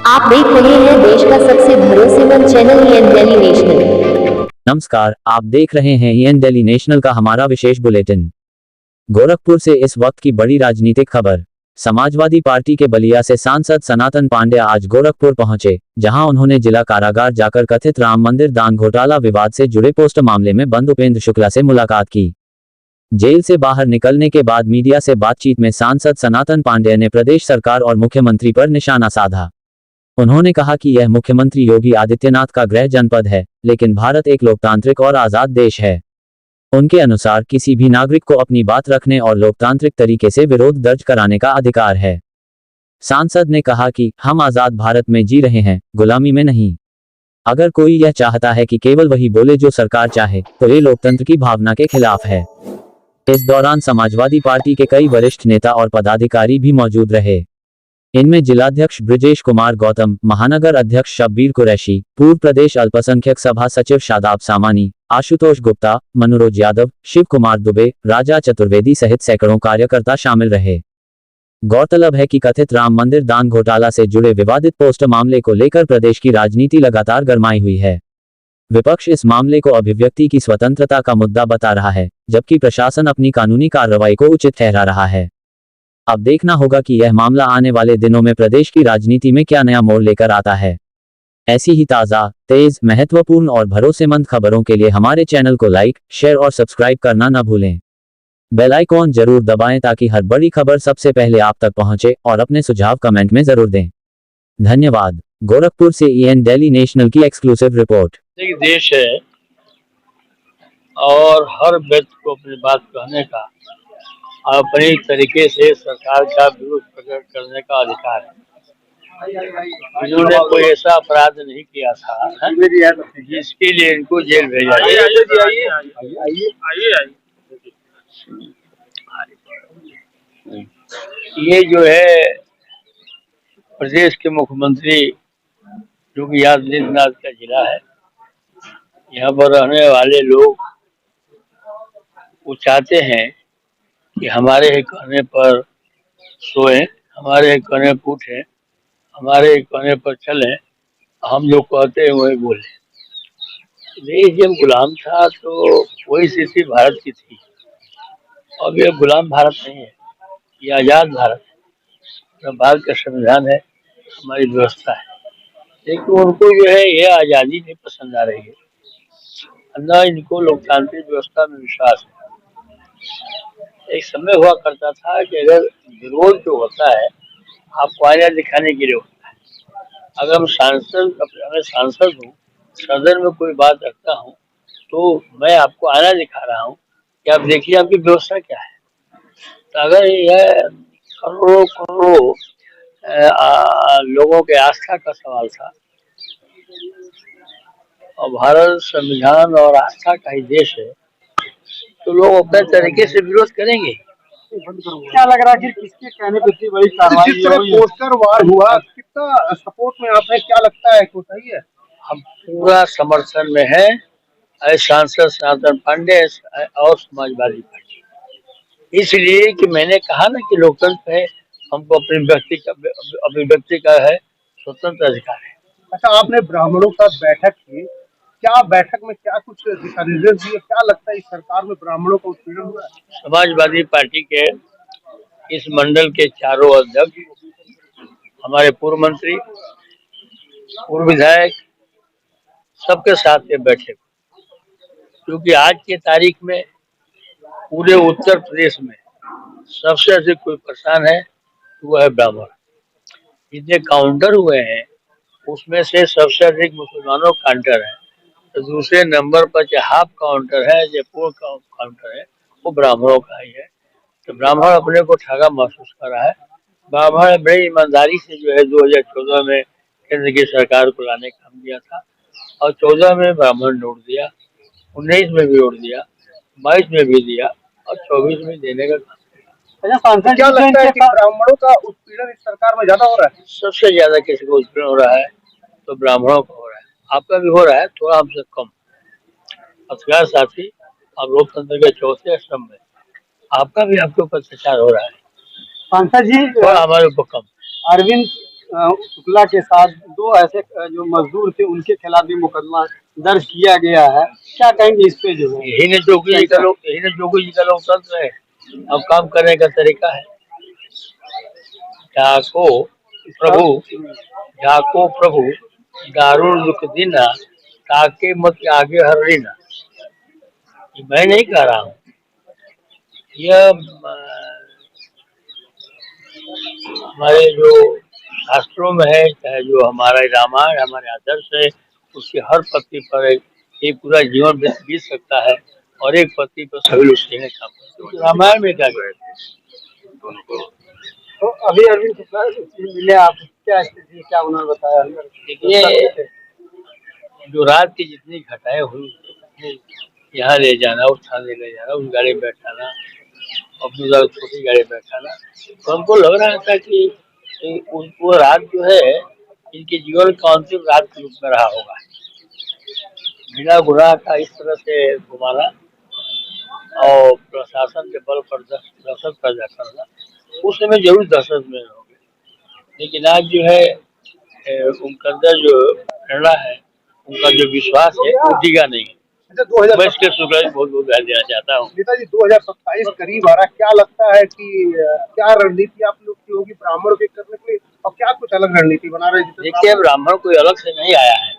आप देख रहे हैं देश का सबसे भरोसेमंद चैनल ईएन दिल्ली नेशनल। नमस्कार, आप देख रहे हैं ईएन दिल्ली नेशनल का हमारा विशेष बुलेटिन। गोरखपुर से इस वक्त की बड़ी राजनीतिक खबर। समाजवादी पार्टी के बलिया से सांसद सनातन पांड्या आज गोरखपुर पहुंचे, जहां उन्होंने जिला कारागार जाकर कथित राम मंदिर दान घोटाला विवाद से जुड़े पोस्ट मामले में बंद उपेंद्र शुक्ला से मुलाकात की। जेल से बाहर निकलने के बाद मीडिया से बातचीत में सांसद सनातन पांड्या ने प्रदेश सरकार और मुख्यमंत्री पर निशाना साधा। उन्होंने कहा कि यह मुख्यमंत्री योगी आदित्यनाथ का गृह जनपद है, लेकिन भारत एक लोकतांत्रिक और आजाद देश है। उनके अनुसार किसी भी नागरिक को अपनी बात रखने और लोकतांत्रिक तरीके से विरोध दर्ज कराने का अधिकार है। सांसद ने कहा कि हम आजाद भारत में जी रहे हैं, गुलामी में नहीं। अगर कोई यह चाहता है कि केवल वही बोले जो सरकार चाहे, तो ये लोकतंत्र की भावना के खिलाफ है। इस दौरान समाजवादी पार्टी के कई वरिष्ठ नेता और पदाधिकारी भी मौजूद रहे। इनमें जिलाध्यक्ष ब्रिजेश कुमार गौतम, महानगर अध्यक्ष शब्बीर कुरैशी, पूर्व प्रदेश अल्पसंख्यक सभा सचिव शादाब सामानी, आशुतोष गुप्ता, मनोज यादव, शिव कुमार दुबे, राजा चतुर्वेदी सहित सैकड़ों कार्यकर्ता शामिल रहे। गौरतलब है कि कथित राम मंदिर दान घोटाला से जुड़े विवादित पोस्ट मामले को लेकर प्रदेश की राजनीति लगातार गरमाई हुई है। विपक्ष इस मामले को अभिव्यक्ति की स्वतंत्रता का मुद्दा बता रहा है, जबकि प्रशासन अपनी कानूनी कार्रवाई को उचित ठहरा रहा है। अब देखना होगा कि यह मामला आने वाले दिनों में प्रदेश की राजनीति में क्या नया मोड़ लेकर आता है। ऐसी ही ताज़ा, तेज, महत्वपूर्ण और भरोसेमंद खबरों के लिए हमारे चैनल को लाइक, शेयर और सब्सक्राइब करना न भूलें। बेल आइकॉन जरूर दबाएं ताकि हर बड़ी खबर सबसे पहले आप तक पहुंचे, और अपने सुझाव कमेंट में जरूर दें। धन्यवाद। गोरखपुर से ईएन दिल्ली नेशनल की एक्सक्लूसिव रिपोर्ट। एक देश है और हर व्यक्ति को अपनी बात कहने का और अपने तरीके से सरकार का विरोध प्रकट करने का अधिकार है। इन्होंने कोई ऐसा अपराध नहीं किया था जिसके लिए इनको जेल भेजा जाए। ये जो है प्रदेश के मुख्यमंत्री योगी आदित्यनाथ का जिला है। यहाँ पर रहने वाले लोग वो चाहते हैं कि हमारे ही कहने पर सोएं, हमारे ही कहने पर उठें, हमारे ही कहने पर चलें, हम जो कहते हैं वही बोलें। देश जब गुलाम था तो वही स्थिति भारत की थी। अब ये गुलाम भारत नहीं है, ये आज़ाद भारत है। भारत का संविधान है, हमारी व्यवस्था है, लेकिन उनको जो है ये आज़ादी नहीं पसंद आ रही है, न इनको लोकतांत्रिक व्यवस्था में विश्वास है। एक समय हुआ करता था कि अगर विरोध जो होता है आपको आईना दिखाने के लिए होता है। अगर मैं सांसद हूँ, सदन में कोई बात रखता हूँ, तो मैं आपको आईना दिखा रहा हूँ कि आप देखिए आपकी व्यवस्था क्या है। तो अगर यह करोड़ों करोड़ों लोगों के आस्था का सवाल था और भारत संविधान और आस्था का ही देश है, तो लोग अपने तरीके से विरोध करेंगे। क्या लग रहा है कि किसके कहने पे इतनी बड़ी कार्रवाई पोस्टर वार हुआ, कितना सपोर्ट में आप है, क्या लगता है को सही है? हम पूरा समर्थन में है सांसद सनातन पांडे और समाजवादी पार्टी, इसलिए कि मैंने कहा ना कि लोकतंत्र है, हमको अभिव्यक्ति का है स्वतंत्र अधिकार है। अच्छा, आपने ब्राह्मणों के साथ बैठक की, क्या बैठक में क्या कुछ दिशा निर्देश दिए? क्या लगता है इस सरकार में ब्राह्मणों का उत्पीड़न हुआ है? समाजवादी पार्टी के इस मंडल के चारों अध्यक्ष, हमारे पूर्व मंत्री, पूर्व विधायक, सबके साथ ये बैठे, क्योंकि आज की तारीख में पूरे उत्तर प्रदेश में सबसे अधिक कोई परेशान है तो वह है ब्राह्मण। जितने काउंटर हुए हैं उसमें से सबसे अधिक मुसलमानों काउंटर है, तो दूसरे नंबर पर जो हाफ काउंटर है, जो पूर्ण काउंटर है, वो ब्राह्मणों का ही है। तो ब्राह्मण अपने को ठगा महसूस कर रहा है। ब्राह्मण बड़ी ईमानदारी से जो है 2014 में केंद्र की सरकार को लाने का काम दिया था, और 14 में ब्राह्मण ने वोट दिया, 19 में भी वोट दिया, 22 में भी दिया, और 24 में देने का काम। अच्छा, क्या लगता है कि ब्राह्मणों का उत्पीड़न इस सरकार में ज्यादा हो रहा है? सबसे ज्यादा किसी को उत्पीड़न हो रहा है तो ब्राह्मणों का हो रहा है। आपका भी हो रहा है, थोड़ा हमसे कम। पत्रकार साथी, आप लोकतंत्र के चौथे स्तंभ में, आपका भी आपके ऊपर अत्याचार हो रहा है। सांसद जी, थोड़ा हमारे ऊपर कम। अरविंद शुक्ला के साथ दो ऐसे जो मजदूर थे उनके खिलाफ भी मुकदमा दर्ज किया गया है, क्या कहेंगे इस पे? जो है यही ने जोगी जी का लोकतंत्र है। अब काम करने का तरीका है। जाको प्रभु दारुण दुख दीना, ताके मत आगे हर रीना। ये मैं नहीं कह रहा हूँ, यह हमारे जो शास्त्रों में है, चाहे जो हमारा रामायण हमारे आदर्श है, उसके हर पत्ती पर एक पूरा जीवन बीत सकता है और एक पत्ती पर सभी लोग सीने काम करते हैं। रामायण में क्या गए दोनों को। तो अभी अरविंद शुक्ला से मिले आप, क्या स्थिति है, क्या उन्होंने बताया? देखिए, जो रात की जितनी घटनाएं हुई, यहाँ ले जाना, उस थाने ले जाना, उस गाड़ी में बैठाना, अपनी छोटी गाड़ी में बैठाना, तो हमको लग रहा था कि वो रात जो है इनके जीवन का अंतिम रात के रूप में रहा होगा। बिना गुनाह का इस तरह से घुमाना और प्रशासन के बल पर दहशत पैदा करना, उस समय जरूर दहशत में होंगे। लेकिन आज जो है उनका अंदर जो प्रेरणा है, उनका जो विश्वास है, वो डिगा नहीं। अच्छा, 2000 मैं इसके शुक्ला जी बहुत बहुत बधाई देना चाहता हूँ। नेताजी 2027 करीब आ रहा, क्या लगता है कि क्या रणनीति आप लोग की होगी ब्राह्मणों के करने के लिए, और क्या कुछ अलग रणनीति बना रहे हैं? देखिए, ब्राह्मण कोई अलग से नहीं आया है।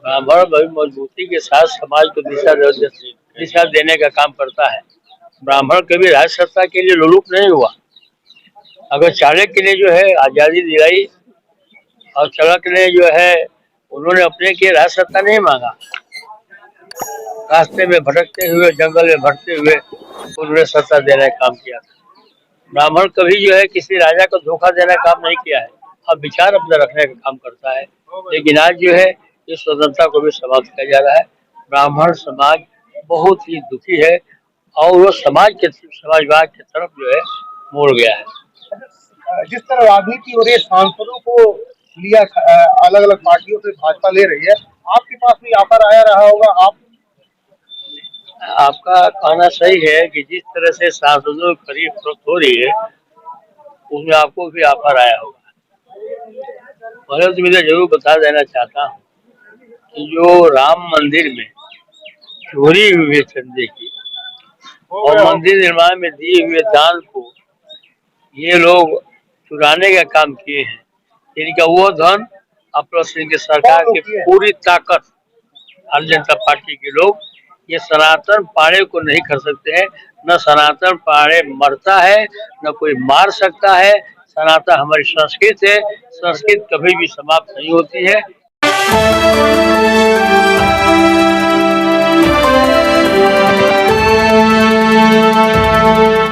ब्राह्मण बड़ी मजबूती के साथ समाज को दिशा देने का काम करता है। ब्राह्मण कभी राज सत्ता के लिए लोलुप नहीं हुआ। अगर चाणक्य ने जो है आजादी दिलाई और चाणक्य ने जो है उन्होंने अपने के राज सत्ता नहीं मांगा, रास्ते में भटकते हुए, जंगल में भटकते हुए उन्होंने सत्ता देने का काम किया था। ब्राह्मण कभी जो है किसी राजा को धोखा देने का काम नहीं किया है, अब विचार अपना रखने का काम करता है। लेकिन आज जो है इस स्वतंत्रता को भी समाप्त किया जा रहा है। ब्राह्मण समाज बहुत ही दुखी है और वो समाजवाद की तरफ जो है मोड़ गया है। जिस तरह राजनीति हो रही है, सांसदों को लिया अलग अलग पार्टियों से भाजपा ले रही है, आपके पास भी ऑफर आया रहा होगा? आपका कहना सही है कि जिस तरह से सांसदों की खरीद फरोख्त हो रही है, उसमें आपको भी ऑफर आया होगा। पहले तो मैं जरूर बता देना चाहता हूँ कि जो राम मंदिर में चोरी हुई है चंदे की और मंदिर निर्माण में दिए हुए दान को ये लोग चुराने का काम किए हैं, इनका वो धन अपना सिंह सरकार की पूरी ताकत, भारतीय जनता पार्टी के लोग ये सनातन पाड़े को नहीं कर सकते हैं। न सनातन पाड़े मरता है, न कोई मार सकता है। सनातन हमारी संस्कृति है, संस्कृति कभी भी समाप्त नहीं होती है।